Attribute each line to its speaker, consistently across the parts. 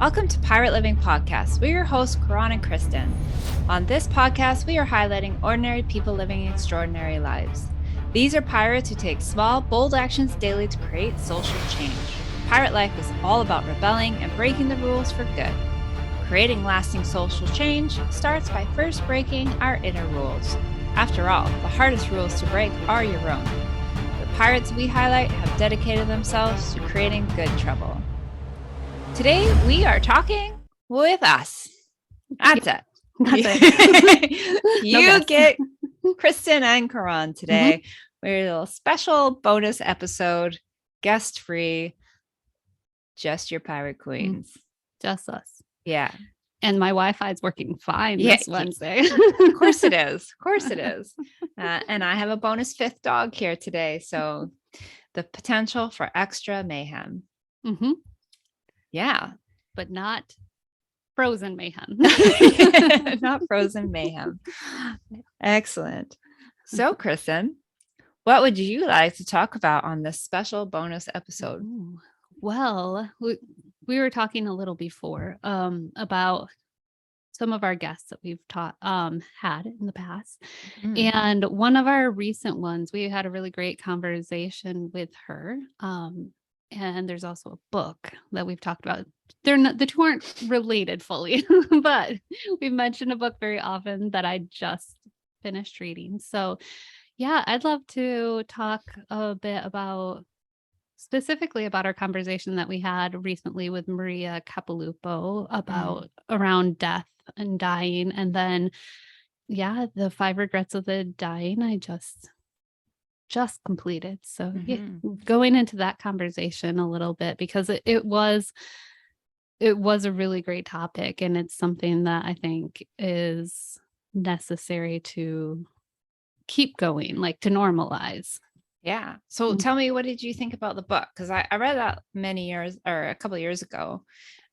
Speaker 1: Welcome to Pirate Living Podcast. We're your hosts, Caron and Kristin. On this podcast, we are highlighting ordinary people living extraordinary lives. These are pirates who take small, bold actions daily to create social change. Pirate life is all about rebelling and breaking the rules for good. Creating lasting social change starts by first breaking our inner rules. After all, the hardest rules to break are your own. The pirates we highlight have dedicated themselves to creating good trouble. Today, we are talking with us. That's it. You get Kristin and Caron today. We're a little special bonus episode, guest-free, just your pirate queens.
Speaker 2: Just us.
Speaker 1: Yeah.
Speaker 2: And my Wi-Fi is working fine this Wednesday.
Speaker 1: Of course it is. Of course it is. And I have a bonus fifth dog here today. So the potential for extra mayhem.
Speaker 2: Mm-hmm.
Speaker 1: Yeah.
Speaker 2: But not frozen mayhem.
Speaker 1: Not frozen mayhem. Excellent. So, Kristin, what would you like to talk about on this special bonus episode?
Speaker 2: Ooh. Well, we were talking a little before about some of our guests that we've had in the past. And one of our recent ones, we had a really great conversation with her. And there's also a book that we've talked about. The two aren't related fully, but we've mentioned a book very often that I just finished reading. So yeah, I'd love to talk a bit specifically about our conversation that we had recently with Maria Capilupo about around death and dying. And then, yeah, the 5 regrets of the dying, I just completed. So yeah, going into that conversation a little bit, because it was a really great topic, and it's something that I think is necessary to keep going, like to normalize.
Speaker 1: Yeah. So tell me, what did you think about the book? Because I read that a couple of years ago,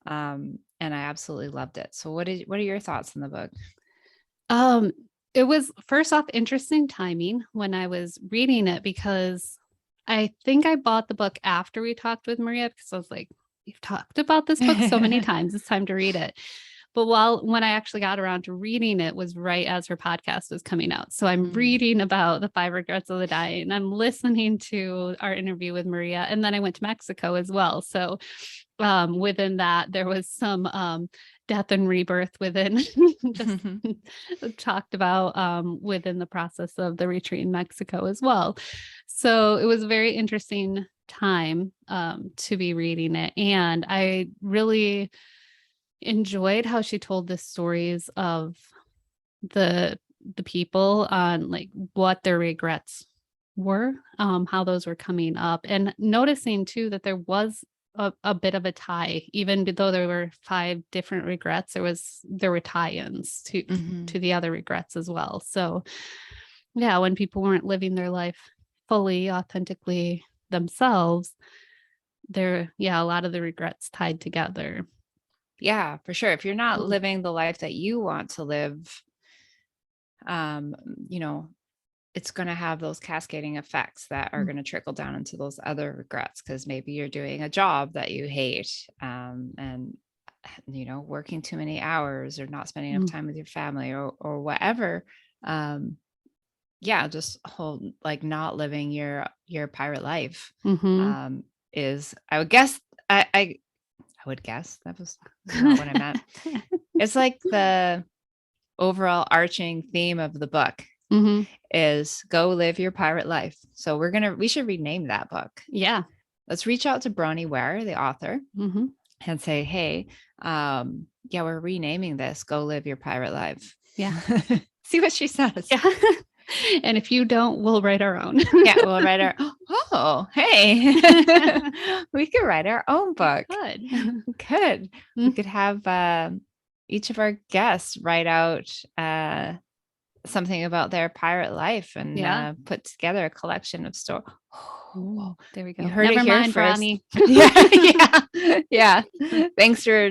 Speaker 1: and I absolutely loved it. So what are your thoughts on the book?
Speaker 2: It was, first off, interesting timing when I was reading it, because I think I bought the book after we talked with Maria, because I was like, we've talked about this book so many times, it's time to read it. But when I actually got around to reading it was right as her podcast was coming out. So I'm reading about the 5 regrets of the dying. I'm listening to our interview with Maria. And then I went to Mexico as well. So within that, there was some death and rebirth within just talked about within the process of the retreat in Mexico as well. So it was a very interesting time to be reading it. And I really enjoyed how she told the stories of the people on like what their regrets were, how those were coming up, and noticing too that there was a bit of a tie, even though there were 5 different regrets, there were tie-ins to the other regrets as well. So yeah, when people weren't living their life fully, authentically themselves, a lot of the regrets tied together.
Speaker 1: Yeah, for sure. If you're not living the life that you want to live, it's going to have those cascading effects that are going to trickle down into those other regrets, because maybe you're doing a job that you hate, and working too many hours, or not spending enough time with your family, or whatever. Just like not living your pirate life is, I would guess, I would guess that was not what I meant. It's like the overall arching theme of the book is go live your pirate life. So we should rename that book.
Speaker 2: Yeah.
Speaker 1: Let's reach out to Bronnie Ware, the author, and say, hey, we're renaming this, Go Live Your Pirate Life.
Speaker 2: Yeah.
Speaker 1: See what she says.
Speaker 2: Yeah. And if you don't, we'll write our own.
Speaker 1: Yeah, we'll write our hey. We could write our own book. We could. We could have each of our guests write out something about their pirate life, and put together a collection of stories.
Speaker 2: Oh, there we go.
Speaker 1: You heard it here first.
Speaker 2: Bronnie.
Speaker 1: Yeah. Thanks for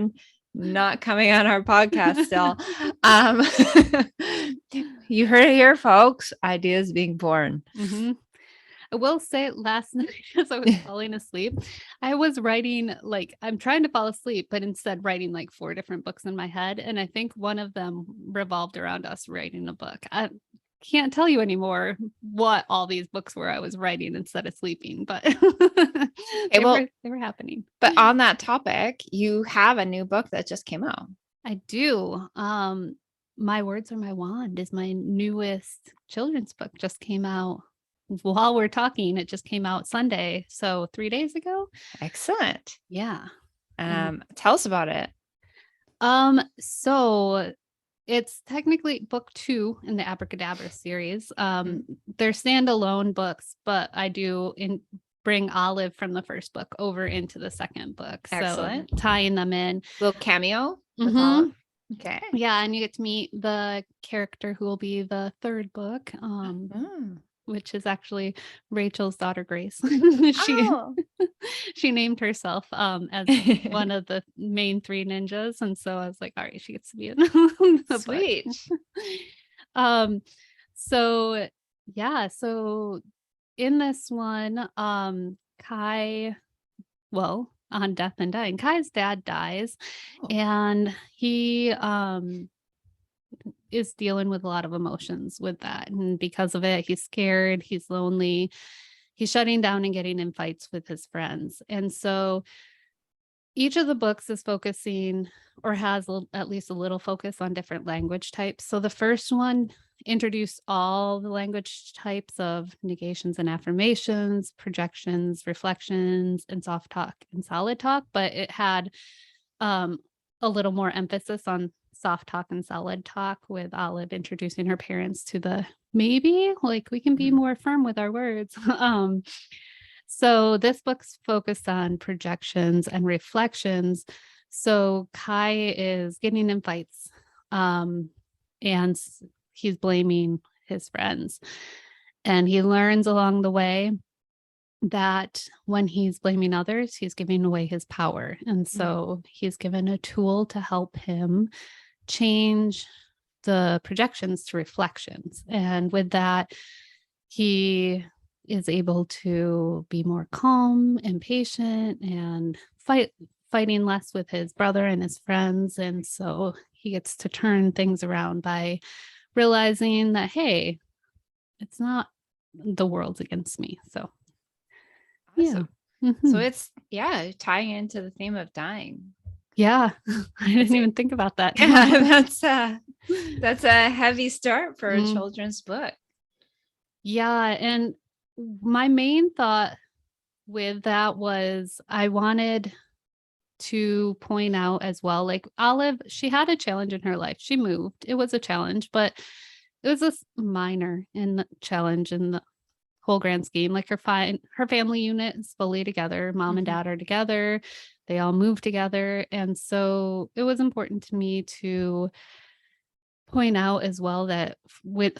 Speaker 1: not coming on our podcast still. You heard it here, folks. Ideas being born.
Speaker 2: I will say last night as I was falling asleep, I was writing, like, I'm trying to fall asleep, but instead writing like 4 different books in my head. And I think one of them revolved around us writing a book. I can't tell you anymore what all these books were I was writing instead of sleeping, but they were happening.
Speaker 1: But on that topic, you have a new book that just came out.
Speaker 2: I do. My Words Are My Wand is my newest children's book, just came out while we're talking. It just came out Sunday, so 3 days ago.
Speaker 1: Excellent.
Speaker 2: Yeah.
Speaker 1: Tell us about it.
Speaker 2: So it's technically book 2 in the Abracadabra series. They're standalone books, but I do bring Olive from the first book over into the second book.
Speaker 1: Excellent.
Speaker 2: So tying them in.
Speaker 1: Little cameo.
Speaker 2: Mhm.
Speaker 1: Okay.
Speaker 2: Yeah, and you get to meet the character who will be the third book, which is actually Rachel's daughter, Grace. She named herself as one of the main 3 ninjas, and so I was like, all right, she gets to be in the
Speaker 1: Sweet.
Speaker 2: So yeah, so in this one, Kai, well, on Death and Dying, Kai's dad dies, and he is dealing with a lot of emotions with that, and because of it, he's scared, he's lonely, he's shutting down and getting in fights with his friends. And so each of the books is focusing, or has at least a little focus, on different language types. So the first one introduced all the language types of negations and affirmations, projections, reflections, and soft talk and solid talk, but it had a little more emphasis on soft talk and solid talk, with Olive introducing her parents to the maybe, like, we can be more firm with our words. So this book's focused on projections and reflections. So Kai is getting in fights, and he's blaming his friends. And he learns along the way that when he's blaming others, he's giving away his power. And so he's given a tool to help him change the projections to reflections. And with that, he is able to be more calm and patient and fighting less with his brother and his friends. And so he gets to turn things around by realizing that, hey, it's not the world's against me. So
Speaker 1: awesome.
Speaker 2: Yeah.
Speaker 1: So it's tying into the theme of dying.
Speaker 2: Yeah. I didn't even think about that.
Speaker 1: Yeah, that's a heavy start for a children's book.
Speaker 2: Yeah. And my main thought with that was I wanted to point out as well, like, Olive, she had a challenge in her life. She moved. It was a challenge, but it was a minor challenge in the whole grand scheme. Like, her family unit is fully together. Mom and dad are together. They all move together. And so it was important to me to point out as well that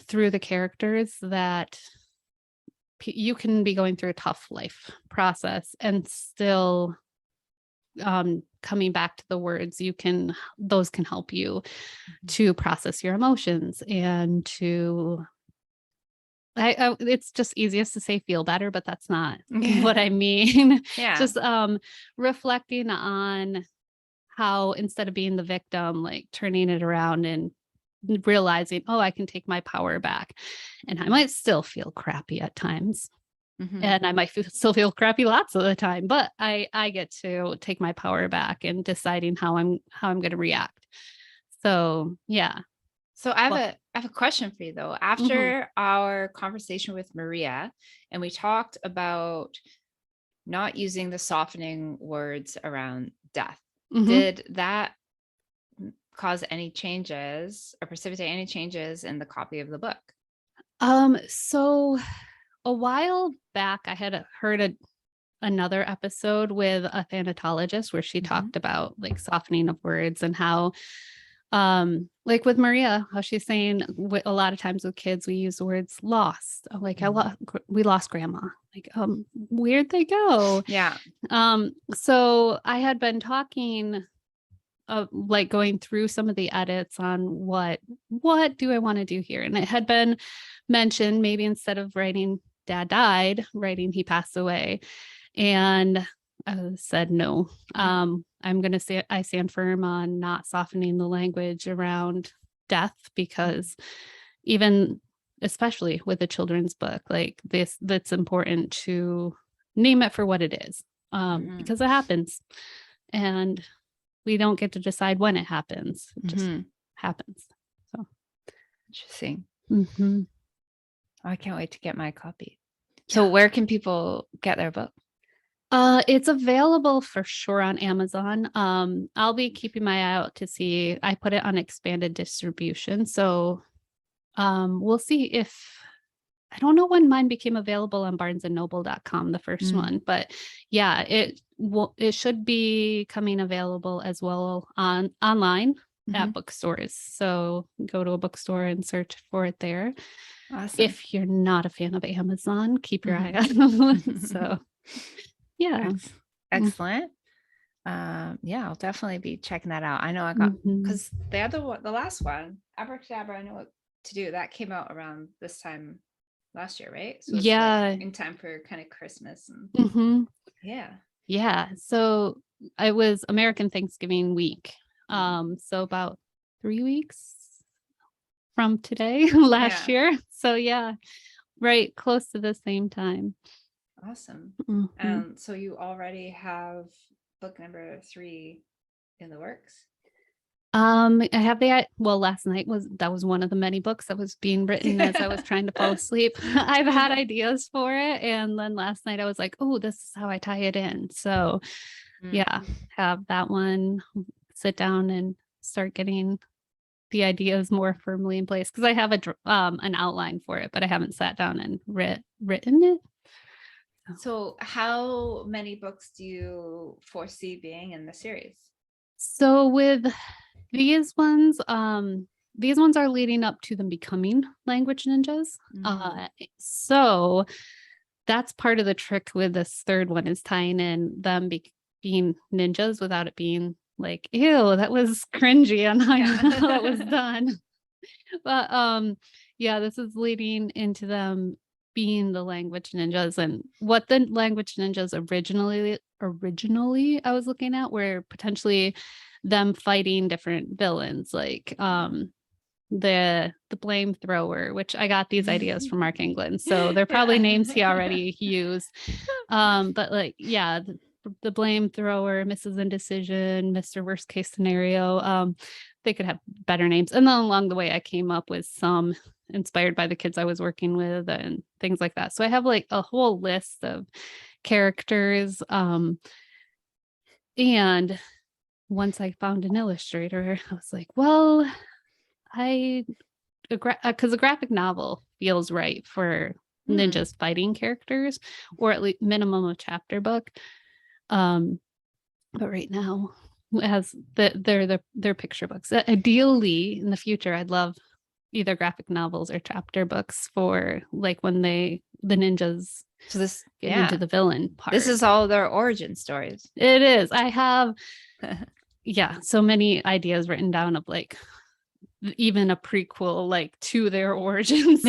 Speaker 2: through the characters that you can be going through a tough life process and still coming back to the words, those can help you to process your emotions and to it's just easiest to say feel better, but that's not what I mean.
Speaker 1: Yeah.
Speaker 2: Just reflecting on how, instead of being the victim, like, turning it around and realizing, oh, I can take my power back. And I might still feel crappy at times. And I might still feel crappy lots of the time, but I get to take my power back and deciding how I'm going to react. So, yeah.
Speaker 1: So I have a question for you, though. After our conversation with Maria, and we talked about not using the softening words around death, did that cause any changes or precipitate any changes in the copy of the book?
Speaker 2: So a while back, I had heard another episode with a thanatologist where she talked about, like, softening of words, and how, like with Maria, how she's saying a lot of times with kids, we use the words lost. Like, we lost grandma. Like, where'd they go?
Speaker 1: Yeah.
Speaker 2: So I had been talking, like, going through some of the edits on what do I want to do here? And it had been mentioned, maybe instead of writing dad died, writing he passed away. And I said, no, I'm going to say I stand firm on not softening the language around death, because even especially with a children's book like this, that's important to name it for what it is, because it happens and we don't get to decide when it happens. It just happens. So
Speaker 1: interesting.
Speaker 2: Mm-hmm.
Speaker 1: I can't wait to get my copy. So where can people get their book?
Speaker 2: It's available for sure on Amazon. I'll be keeping my eye out to see. I put it on expanded distribution. So we'll see if, I don't know when mine became available on barnesandnoble.com, the first one, but yeah, it should be coming available as well online at bookstores. So go to a bookstore and search for it there.
Speaker 1: Awesome.
Speaker 2: If you're not a fan of Amazon, keep your eye on. So yeah.
Speaker 1: Excellent. Yeah, I'll definitely be checking that out. I know I got, because the other one, the last one, Abracadabra, I Know What to Do, that came out around this time last year, right? So it's like in time for kind of Christmas and yeah.
Speaker 2: So it was American Thanksgiving week. So about 3 weeks from today last year. So yeah, right close to the same time.
Speaker 1: Awesome. So you already have book number 3 in the works?
Speaker 2: I have last night was one of the many books that was being written as I was trying to fall asleep. I've had ideas for it, and then last night I was like, oh, this is how I tie it in. So yeah, have that one, sit down and start getting the ideas more firmly in place, because I have an outline for it, but I haven't sat down and written it.
Speaker 1: So how many books do you foresee being in the series?
Speaker 2: So with these ones are leading up to them becoming language ninjas. So that's part of the trick with this third one, is tying in them being ninjas without it being like, ew, that was cringy on how that was done. But yeah, this is leading into them being the language ninjas, and what the language ninjas originally I was looking at were potentially them fighting different villains, like the blame thrower, which I got these ideas from Mark England, so they're probably names he already used. But like, yeah, the blame thrower, Mrs. Indecision, Mr. Worst Case Scenario. They could have better names. And then along the way, I came up with some inspired by the kids I was working with and things like that. So I have like a whole list of characters. And once I found an illustrator, I was like, well, because a graphic novel feels right for ninjas fighting characters, or at least minimum a chapter book. But right now, as they're picture books. Ideally, in the future, I'd love either graphic novels or chapter books for like when the ninjas get into the villain part.
Speaker 1: This is all their origin stories.
Speaker 2: It is. I have so many ideas written down of like even a prequel like to their origins.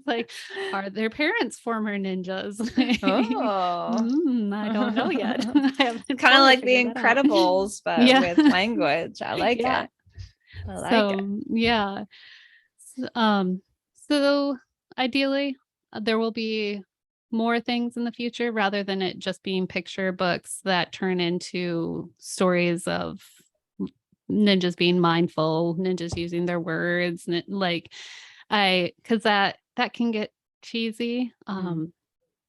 Speaker 2: Like, are their parents former ninjas? I don't know yet.
Speaker 1: Kind of like The Incredibles, but with language. I like it. I like it.
Speaker 2: Yeah. So ideally, there will be more things in the future rather than it just being picture books that turn into stories of ninjas being mindful, ninjas using their words, and because that can get cheesy. I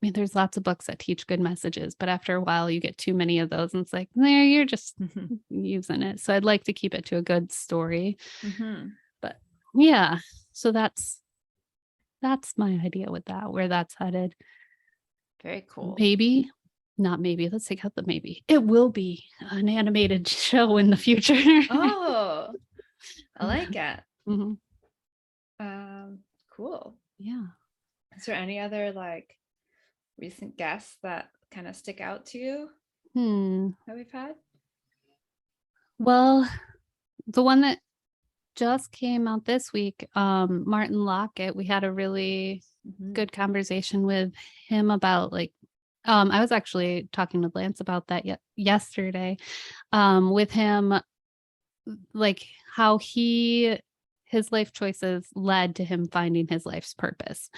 Speaker 2: mean, there's lots of books that teach good messages, but after a while you get too many of those and it's like, there, you're just using it. So I'd like to keep it to a good story. But yeah, so that's my idea with that, where that's headed.
Speaker 1: Very cool.
Speaker 2: Let's take out the maybe. It will be an animated show in the future.
Speaker 1: Oh, I like it. Cool.
Speaker 2: Yeah.
Speaker 1: Is there any other like recent guests that kind of stick out to you that we've had?
Speaker 2: Well, the one that just came out this week. Martin Lockett, we had a really good conversation with him about like, I was actually talking with Lance about that yesterday, with him, like how his life choices led to him finding his life's purpose,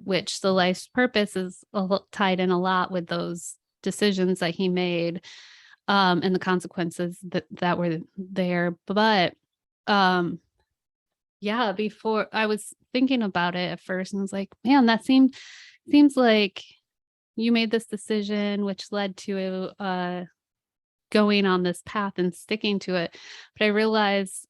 Speaker 2: which the life's purpose is tied in a lot with those decisions that he made, and the consequences that were there. But yeah, before I was thinking about it at first and was like, man, that seems like you made this decision, which led to going on this path and sticking to it. But I realized,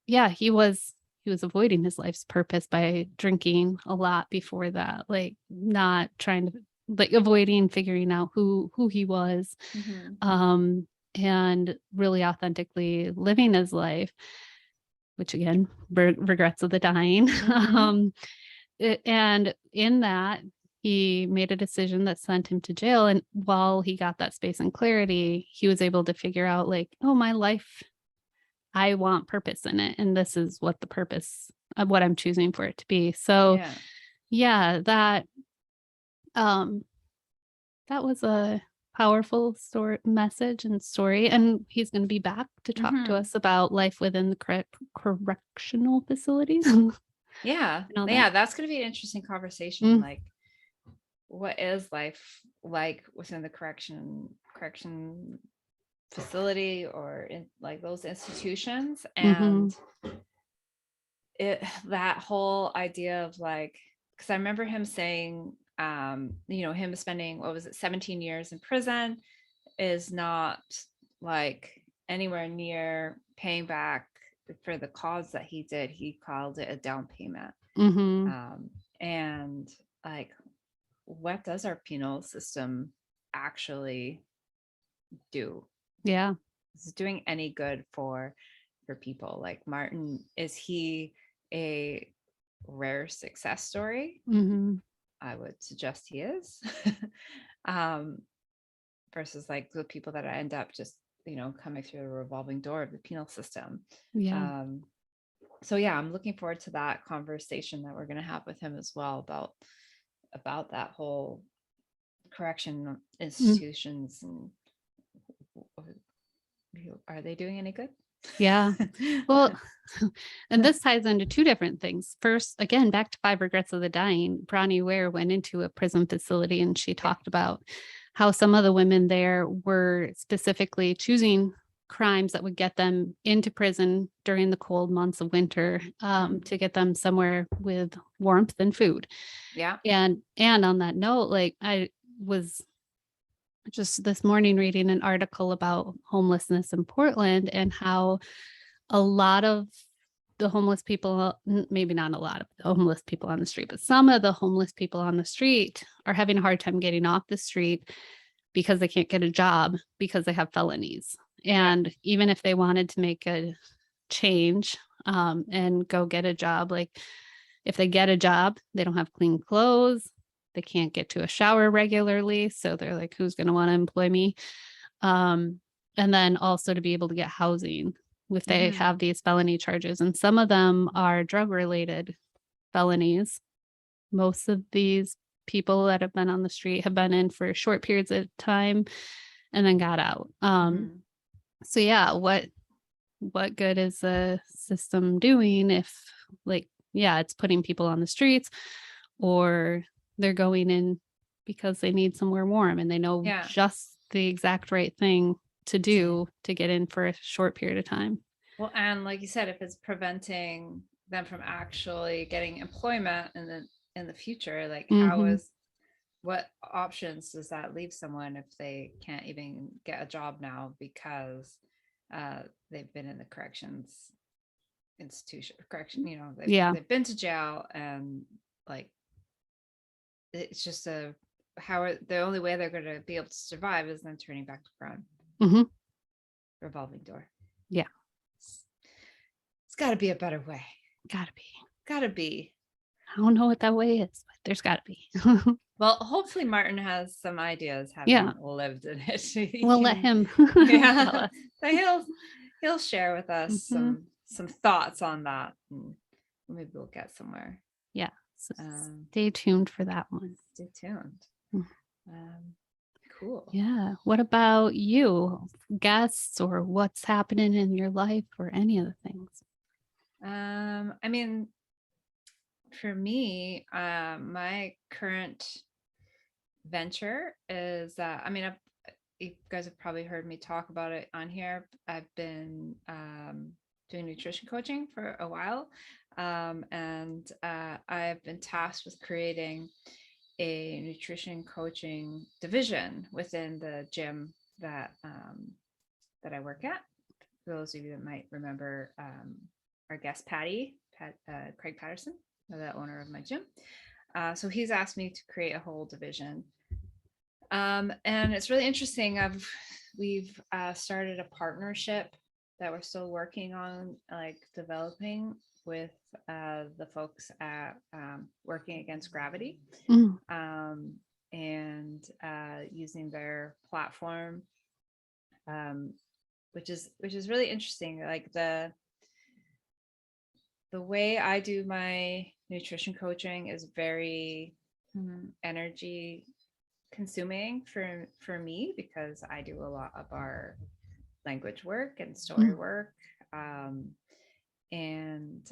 Speaker 2: yeah, he was avoiding his life's purpose by drinking a lot before that, like not trying to, like, avoiding figuring out who he was, and really authentically living his life, which again, regrets of the dying. And in that, he made a decision that sent him to jail. And while he got that space and clarity, he was able to figure out, like, oh, my life, I want purpose in it. And this is what the purpose of what I'm choosing for it to be. So yeah, that was a powerful message and story. And he's going to be back to talk to us about life within the correctional facilities.
Speaker 1: Yeah. That's going to be an interesting conversation. Like, what is life like within the correction facility or in like those institutions? And that whole idea of like, because I remember him saying, him spending, 17 years in prison is not like anywhere near paying back for the cause that he did. He called it a down payment. And like, what does our penal system actually do?
Speaker 2: Yeah.
Speaker 1: Is it doing any good for people? Like Martin, is he a rare success story? I would suggest he is. Versus like the people that end up just, coming through the revolving door of the penal system. So yeah, I'm looking forward to that conversation that we're going to have with him as well about that whole correction institutions and are they doing any good?
Speaker 2: Yeah. Well, and this ties into two different things. First, again, back to 5 Regrets of the Dying, Bronnie Ware went into a prison facility and she talked about how some of the women there were specifically choosing crimes that would get them into prison during the cold months of winter, to get them somewhere with warmth and food.
Speaker 1: Yeah.
Speaker 2: And on that note, like, I was just this morning reading an article about homelessness in Portland and how a lot of the homeless people, maybe not a lot of the homeless people on the street, but some of the homeless people on the street are having a hard time getting off the street because they can't get a job because they have felonies. And even if they wanted to make a change, and go get a job, like if they get a job, they don't have clean clothes. They can't get to a shower regularly. So they're like, who's going to want to employ me? And then also to be able to get housing if they have these felony charges. And some of them are drug related felonies. Most of these people that have been on the street have been in for short periods of time and then got out. So yeah, what good is the system doing if, like, yeah, it's putting people on the streets, or they're going in because they need somewhere warm and they know just the exact right thing to do to get in for a short period of time.
Speaker 1: Well, and like you said, if it's preventing them from actually getting employment in the future, like what options does that leave someone if they can't even get a job now because they've been in the corrections institution, they've been to jail, and like it's just the only way they're going to be able to survive is them turning back to ground. Revolving door.
Speaker 2: Yeah.
Speaker 1: It's got to be a better way. Gotta be.
Speaker 2: I don't know what that way is, but there's got to be.
Speaker 1: Well, hopefully Martin has some ideas having lived in it.
Speaker 2: We'll let him.
Speaker 1: So he'll share with us some some thoughts on that. And maybe we'll get somewhere.
Speaker 2: Yeah. So
Speaker 1: Um,
Speaker 2: stay tuned for that one.
Speaker 1: Stay tuned.
Speaker 2: Mm.
Speaker 1: Cool.
Speaker 2: Yeah. What about you? Guests or what's happening in your life or any of the things?
Speaker 1: I mean, for me, my current venture is you guys have probably heard me talk about it on here. I've been doing nutrition coaching for a while, and I've been tasked with creating a nutrition coaching division within the gym that I work at. For those of you that might remember, our guest Craig Patterson, the owner of my gym. So he's asked me to create a whole division, and it's really interesting. We've started a partnership that we're still working on, like developing with the folks at Working Against Gravity, and using their platform, which is really interesting. Like the way I do my nutrition coaching is very energy consuming for me, because I do a lot of our language work and story work, and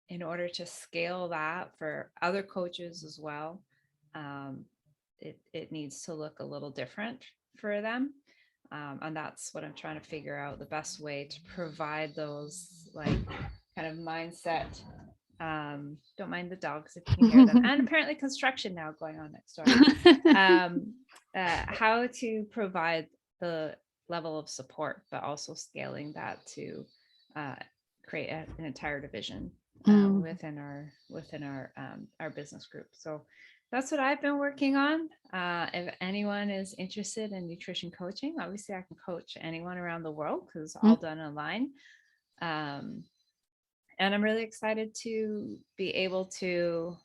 Speaker 1: in order to scale that for other coaches as well, it needs to look a little different for them, and that's what I'm trying to figure out, the best way to provide those, like, kind of mindset. Don't mind the dogs if you can hear them. And apparently construction now going on next door. How to provide the level of support, but also scaling that to create an entire division within our business group. So that's what I've been working on. If anyone is interested in nutrition coaching, obviously I can coach anyone around the world because it's all done online. And I'm really excited to be able to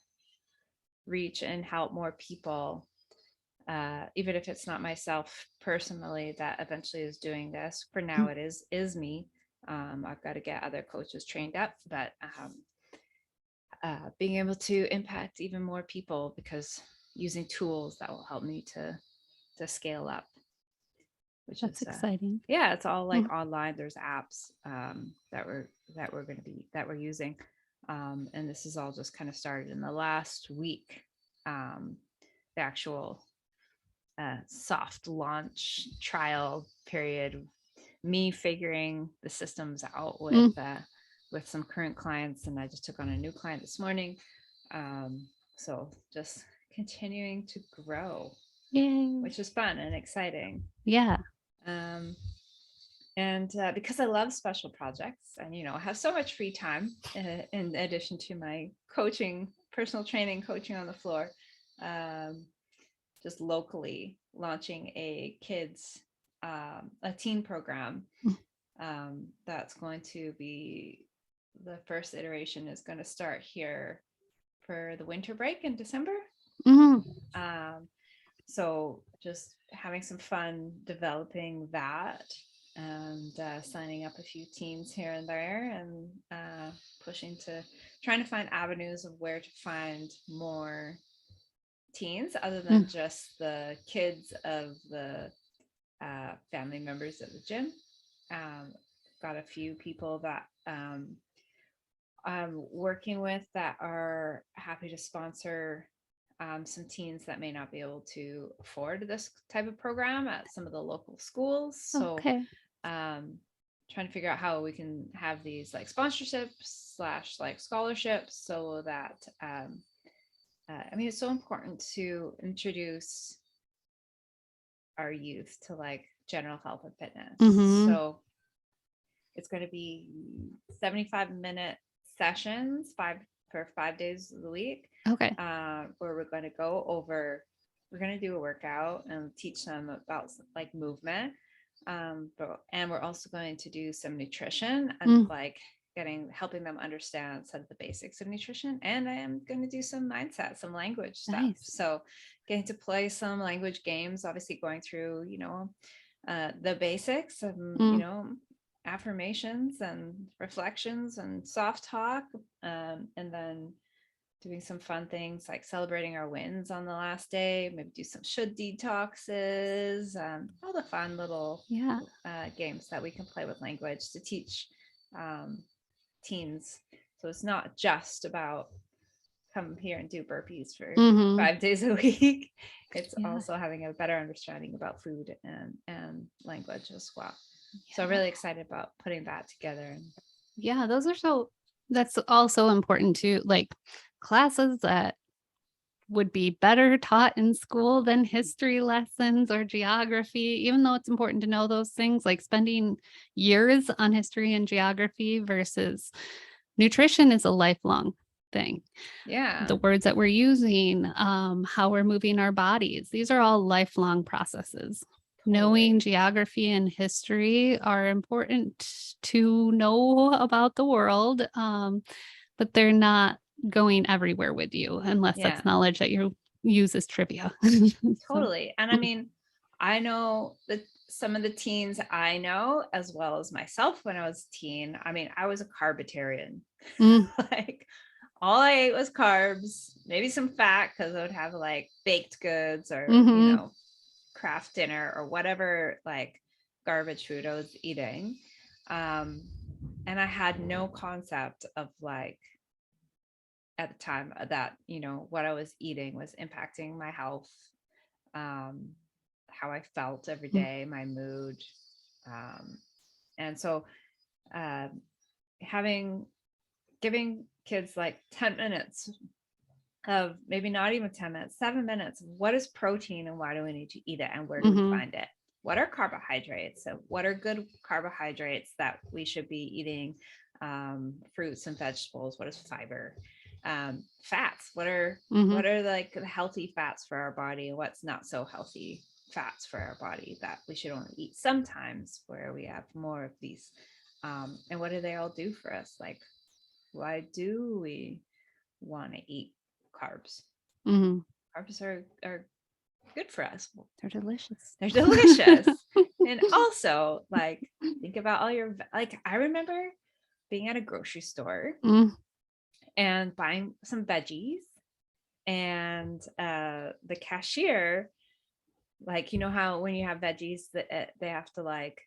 Speaker 1: reach and help more people, even if it's not myself personally that eventually is doing this. For now, it is me. I've got to get other coaches trained up, but being able to impact even more people, because using tools that will help me to scale up, which
Speaker 2: That's
Speaker 1: is
Speaker 2: exciting.
Speaker 1: Yeah, it's all like online. There's apps that we're using, and this is all just kind of started in the last week. The actual soft launch trial period, me figuring the systems out with some current clients, and I just took on a new client this morning. So just continuing to grow. Yay. Which is fun and exciting.
Speaker 2: Yeah.
Speaker 1: And because I love special projects, and I have so much free time in addition to my coaching, personal training, coaching on the floor, just locally launching a teen program. That's going to be, the first iteration is going to start here for the winter break in December. So just having some fun developing that, and signing up a few teams here and there, and trying to find avenues of where to find more teens other than just the kids of the family members at the gym. Got a few people that I'm working with that are happy to sponsor some teens that may not be able to afford this type of program at some of the local schools. So trying to figure out how we can have these like sponsorships / like scholarships, so that it's so important to introduce our youth to like general health and fitness. So it's going to be 75-minute sessions, 5 days of the week.
Speaker 2: Okay.
Speaker 1: Where we're going to do a workout and teach them about like movement. And we're also going to do some nutrition and like helping them understand some of the basics of nutrition. And I am going to do some mindset, some language stuff. So getting to play some language games, obviously going through, the basics of, affirmations and reflections and soft talk, and then doing some fun things like celebrating our wins on the last day, maybe do some should detoxes, all the fun little games that we can play with language to teach teens. So it's not just about come here and do burpees for 5 days a week. It's also having a better understanding about food and language as well. So I'm really excited about putting that together.
Speaker 2: Yeah, that's also important too. Like classes that would be better taught in school than history lessons or geography, even though it's important to know those things, like spending years on history and geography versus nutrition is a lifelong thing.
Speaker 1: Yeah.
Speaker 2: The words that we're using, how we're moving our bodies, these are all lifelong processes. Totally. Knowing geography and history are important to know about the world, but they're not going everywhere with you unless that's knowledge that you use as trivia.
Speaker 1: Totally. And I mean, I know that some of the teens I know, as well as myself when I was a teen, I mean, I was a carbitarian. Like all I ate was carbs, maybe some fat because I would have like baked goods or, you know, craft dinner or whatever, like garbage food I was eating. And I had no concept of like, at the time that, you know, what I was eating was impacting my health, how I felt every day, my mood. And so giving kids like 10 minutes of, maybe not even 10 minutes, 7 minutes, what is protein and why do we need to eat it and where do we find it? What are carbohydrates? And what are good carbohydrates that we should be eating? Fruits and vegetables. What is fiber? Fats. What are like the healthy fats for our body and what's not so healthy fats for our body that we should only eat sometimes where we have more of these? And what do they all do for us? Like, why do we want to eat carbs? Carbs are good for us.
Speaker 2: They're delicious.
Speaker 1: They're delicious. And also, like, think about all your, like, I remember being at a grocery store and buying some veggies, and the cashier, like, you know how when you have veggies that they have to like,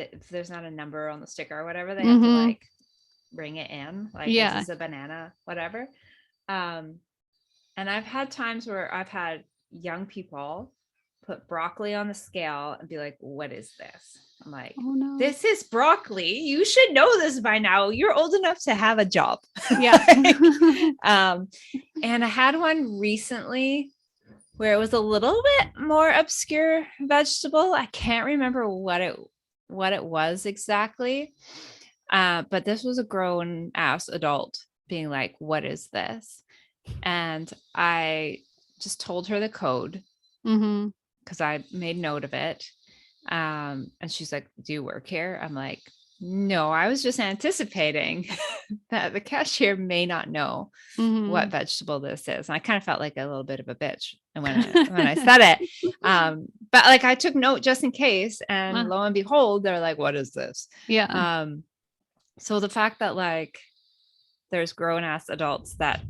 Speaker 1: if there's not a number on the sticker or whatever, they have to like bring it in, like this is a banana, whatever. And I've had times where I've had young people put broccoli on the scale and be like, what is this? I'm like, oh, no. This is broccoli. You should know this by now. You're old enough to have a job.
Speaker 2: Yeah.
Speaker 1: And I had one recently where it was a little bit more obscure vegetable. I can't remember what it was exactly. But this was a grown ass adult being like, what is this? And I just told her the code because I made note of it. And she's like, do you work here? I'm like, no, I was just anticipating that the cashier may not know what vegetable this is. And I kind of felt like a little bit of a bitch when I said it. But like I took note just in case, and lo and behold, they're like, what is this?
Speaker 2: Yeah.
Speaker 1: So the fact that like there's grown ass adults that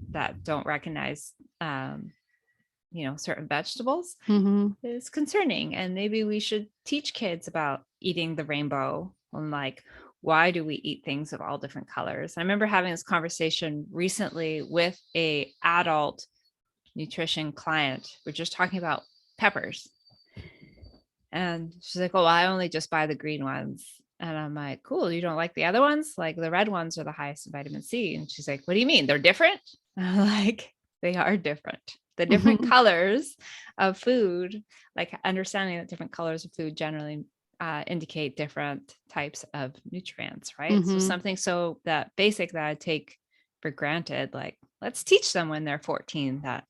Speaker 1: don't recognize, you know, certain vegetables is concerning. And maybe we should teach kids about eating the rainbow and like, why do we eat things of all different colors? I remember having this conversation recently with a adult nutrition client. We're just talking about peppers. And she's like, oh, well, I only just buy the green ones. And I'm like, cool, you don't like the other ones? Like the red ones are the highest in vitamin C. And she's like, what do you mean? They're different? And I'm like, they are different. The different colors of food, like understanding that different colors of food generally indicate different types of nutrients, right? So something so that basic that I take for granted, like let's teach them when they're 14 that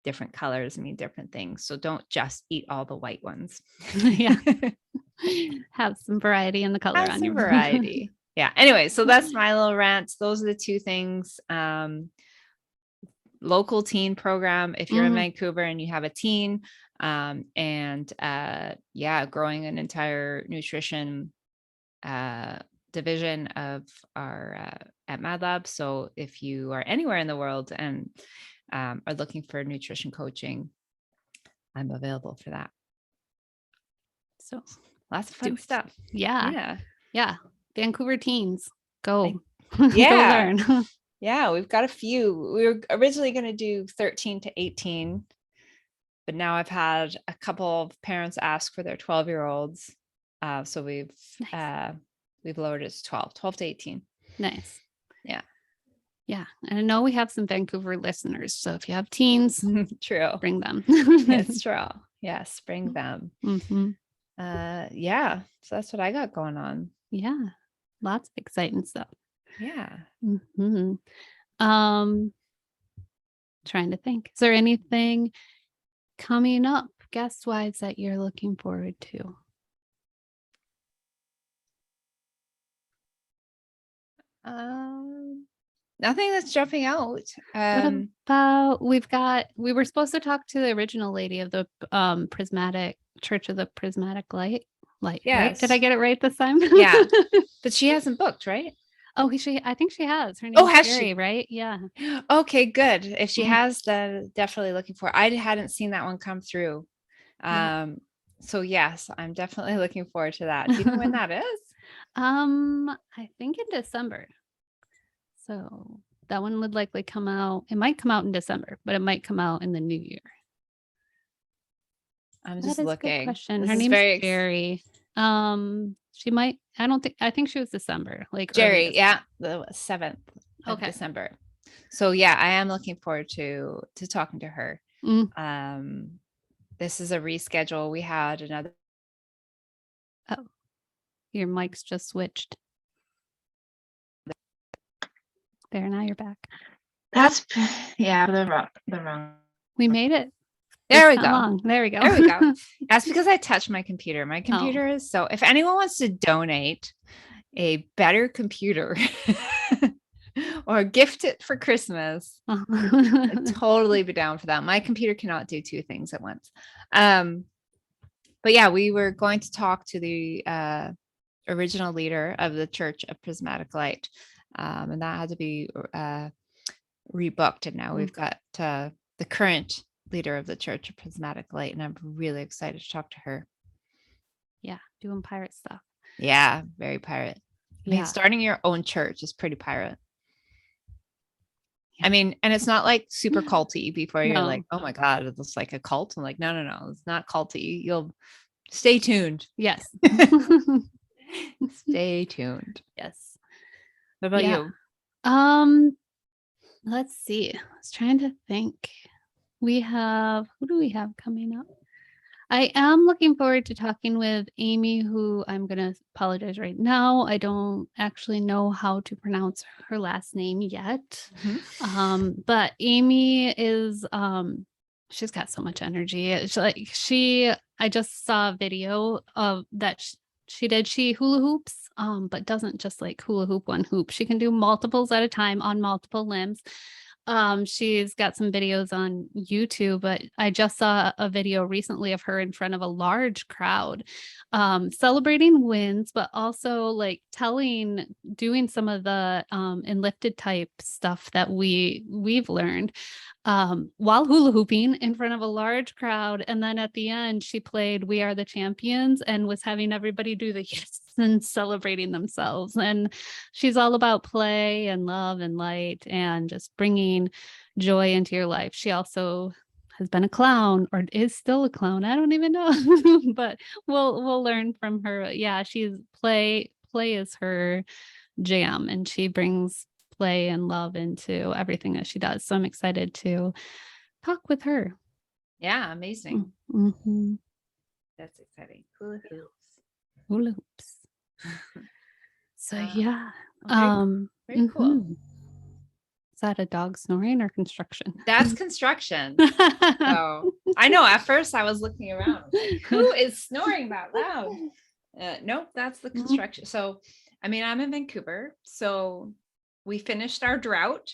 Speaker 1: different colors mean different things. So don't just eat all the white ones.
Speaker 2: Yeah. Have some variety in the color
Speaker 1: Have
Speaker 2: on
Speaker 1: some
Speaker 2: your
Speaker 1: variety. Yeah. Anyway, so that's my little rant. Those are the two things. Local teen program. If you're in Vancouver and you have a teen, and growing an entire nutrition division of our at Mad Lab. So if you are anywhere in the world and are looking for nutrition coaching, I'm available for that.
Speaker 2: So
Speaker 1: lots of fun stuff.
Speaker 2: Yeah. Vancouver teens, go.
Speaker 1: Yeah.
Speaker 2: Go learn.
Speaker 1: Yeah, we've got a few. We were originally going to do 13 to 18, but now I've had a couple of parents ask for their 12-year-olds. So we've lowered it to 12 to 18.
Speaker 2: Nice.
Speaker 1: Yeah.
Speaker 2: Yeah. And I know we have some Vancouver listeners. So if you have teens,
Speaker 1: true,
Speaker 2: bring them.
Speaker 1: It's true. Yes, bring them.
Speaker 2: Mm-hmm.
Speaker 1: So that's what I got going on.
Speaker 2: Yeah. Lots of exciting stuff.
Speaker 1: Yeah.
Speaker 2: Mm-hmm. Trying to think. Is there anything coming up guest wise that you're looking forward to?
Speaker 1: Nothing that's jumping out.
Speaker 2: What about we were supposed to talk to the original lady of the Prismatic Church of the Prismatic Light.
Speaker 1: Yes.
Speaker 2: Right? Did I get it right this time?
Speaker 1: Yeah. But she hasn't booked, right?
Speaker 2: Oh, I think she has. Her name is Sherry, right? Yeah.
Speaker 1: Okay, good. If she has, then definitely looking for. I hadn't seen that one come through. So yes, I'm definitely looking forward to that. Do you know when that is?
Speaker 2: I think in December. So that one would likely come out. It might come out in December, but it might come out in the new year.
Speaker 1: I'm just looking.
Speaker 2: A good question. Her name's Jerry. She might. I think she was December.
Speaker 1: Jerry. Yeah, the 7th of December. So yeah, I am looking forward to talking to her. This is a reschedule. We had another.
Speaker 2: Oh, your mic's just switched. There, now you're back.
Speaker 3: That's the wrong.
Speaker 2: We made it.
Speaker 1: There we go.
Speaker 2: There we go.
Speaker 1: There we go. That's because I touched my computer. My computer is so. If anyone wants to donate a better computer or gift it for Christmas, I'd totally be down for that. My computer cannot do two things at once. But yeah, we were going to talk to the original leader of the Church of Prismatic Light. And that had to be rebooked. And now we've got the current leader of the Church of Prismatic Light. And I'm really excited to talk to her.
Speaker 2: Yeah, doing pirate stuff.
Speaker 1: Yeah, very pirate. I mean, starting your own church is pretty pirate. I mean, and it's not like super culty before you're like, oh my God, it's like a cult. I'm like, no, it's not culty. You'll stay tuned.
Speaker 2: Yes.
Speaker 1: Stay tuned.
Speaker 2: Yes.
Speaker 1: What about you?
Speaker 2: Let's see. I was trying to think. Who do we have coming up? I am looking forward to talking with Amy, who I'm going to apologize right now. I don't actually know how to pronounce her last name yet. But Amy is, she's got so much energy. I just saw a video of that she did. She hula hoops, but doesn't just like hula hoop one hoop. She can do multiples at a time on multiple limbs. She's got some videos on YouTube, but I just saw a video recently of her in front of a large crowd, celebrating wins, but also like doing some of the enlifted type stuff that we've learned while hula hooping in front of a large crowd. And then at the end, she played We Are the Champions and was having everybody do the yes and celebrating themselves. And she's all about play and love and light and just bringing joy into your life. She also has been a clown or is still a clown. I don't even know, but we'll learn from her. Yeah, she's play is her jam, and she brings play and love into everything that she does. So I'm excited to talk with her.
Speaker 1: Yeah, amazing.
Speaker 2: Mm-hmm.
Speaker 1: That's exciting. Hula
Speaker 2: hoops. So yeah.
Speaker 1: Very cool.
Speaker 2: Is that a dog snoring or construction?
Speaker 1: That's construction. So I know at first I was looking around like, who is snoring that loud? Nope, that's the construction. So I mean, I'm in Vancouver, so we finished our drought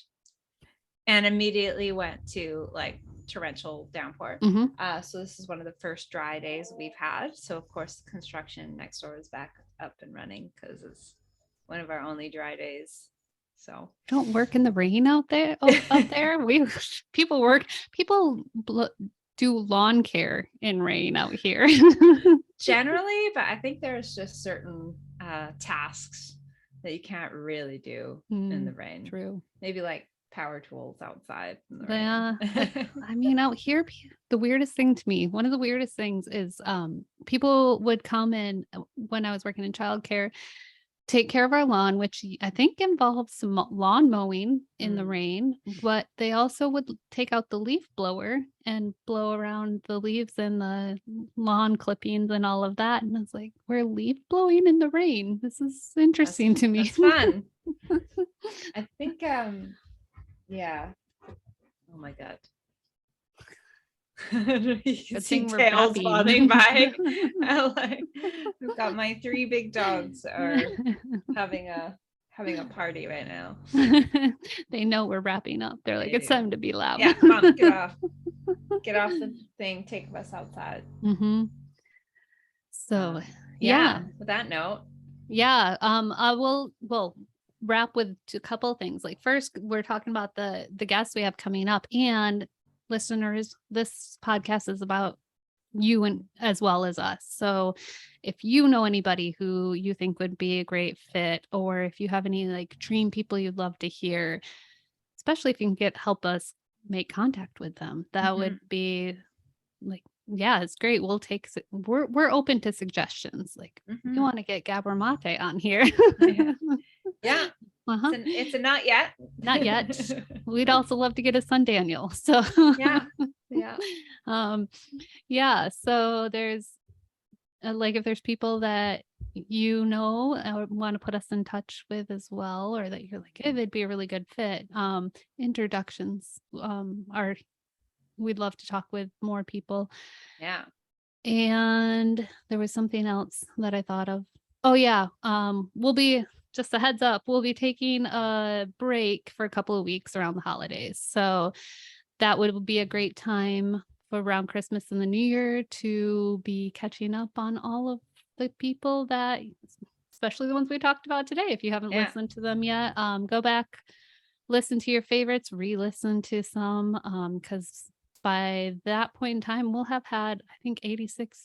Speaker 1: and immediately went to like torrential downpour.
Speaker 2: Mhm.
Speaker 1: So this is one of the first dry days we've had. So of course, construction next door is back up and running because it's one of our only dry days. So
Speaker 2: Don't work in the rain out there. Out there, people do lawn care in rain out here.
Speaker 1: generally, but I think there's just certain tasks that you can't really do in the rain.
Speaker 2: True.
Speaker 1: Maybe like power tools outside in the
Speaker 2: Yeah,
Speaker 1: rain.
Speaker 2: I mean, out here, the weirdest thing to me, one of the weirdest things is people would come in when I was working in childcare, take care of our lawn, which I think involves some lawn mowing in the rain, but they also would take out the leaf blower and blow around the leaves and the lawn clippings and all of that. And I was like, we're leaf blowing in the rain. This is interesting to me.
Speaker 1: That's fun. I think, yeah. Oh my God. You can
Speaker 2: Good
Speaker 1: see
Speaker 2: thing we're
Speaker 1: tails
Speaker 2: wrapping.
Speaker 1: bobbing by. I've got my 3 big dogs are having a party right now.
Speaker 2: They know we're wrapping up. They're like,
Speaker 1: They
Speaker 2: it's
Speaker 1: do.
Speaker 2: time to be loud.
Speaker 1: Yeah, Mom, get off the thing. Take us outside.
Speaker 2: So
Speaker 1: yeah. With that note,
Speaker 2: I will wrap with a couple of things. Like first, we're talking about the guests we have coming up, and listeners, this podcast is about you and as well as us. So if you know anybody who you think would be a great fit, or if you have any like dream people you'd love to hear, especially if you can help us make contact with them, that would be like, yeah, it's great. We're open to suggestions. Like you want to get Gabor Mate on here.
Speaker 1: Yeah. It's a not yet.
Speaker 2: Not yet. We'd also love to get a Sun Daniel. So so there's like if there's people that you know want to put us in touch with as well, or that you're like, hey, they'd be a really good fit, introductions are, we'd love to talk with more people.
Speaker 1: Yeah.
Speaker 2: And there was something else that I thought of. Oh yeah, we'll be, just a heads up, we'll be taking a break for a couple of weeks around the holidays. So that would be a great time for around Christmas and the New Year to be catching up on all of the people that, especially the ones we talked about today. If you haven't listened to them yet, go back, listen to your favorites, re-listen to some, because by that point in time, we'll have had, I think, 86,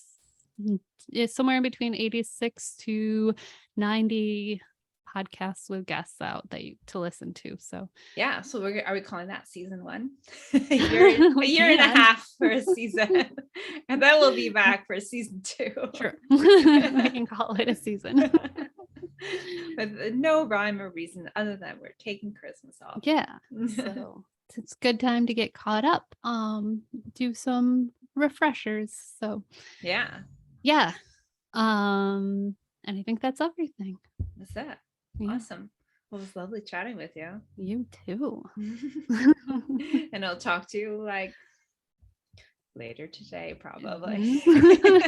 Speaker 2: it's somewhere in between 86 to 90 podcasts with guests out to listen to. So
Speaker 1: yeah, so are we calling that season 1? a year and a half for a season, and then we'll be back for season 2.
Speaker 2: Sure. We can call it a season.
Speaker 1: With no rhyme or reason other than we're taking Christmas off.
Speaker 2: Yeah. So it's a good time to get caught up, do some refreshers. So yeah. And I think that's everything.
Speaker 1: That's it. Awesome. Well, it was lovely chatting with you.
Speaker 2: You too.
Speaker 1: And I'll talk to you like later today, probably.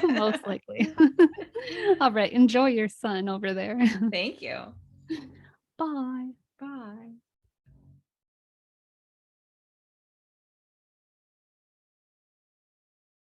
Speaker 2: Most likely. All right. Enjoy your sun over there.
Speaker 1: Thank you.
Speaker 2: Bye.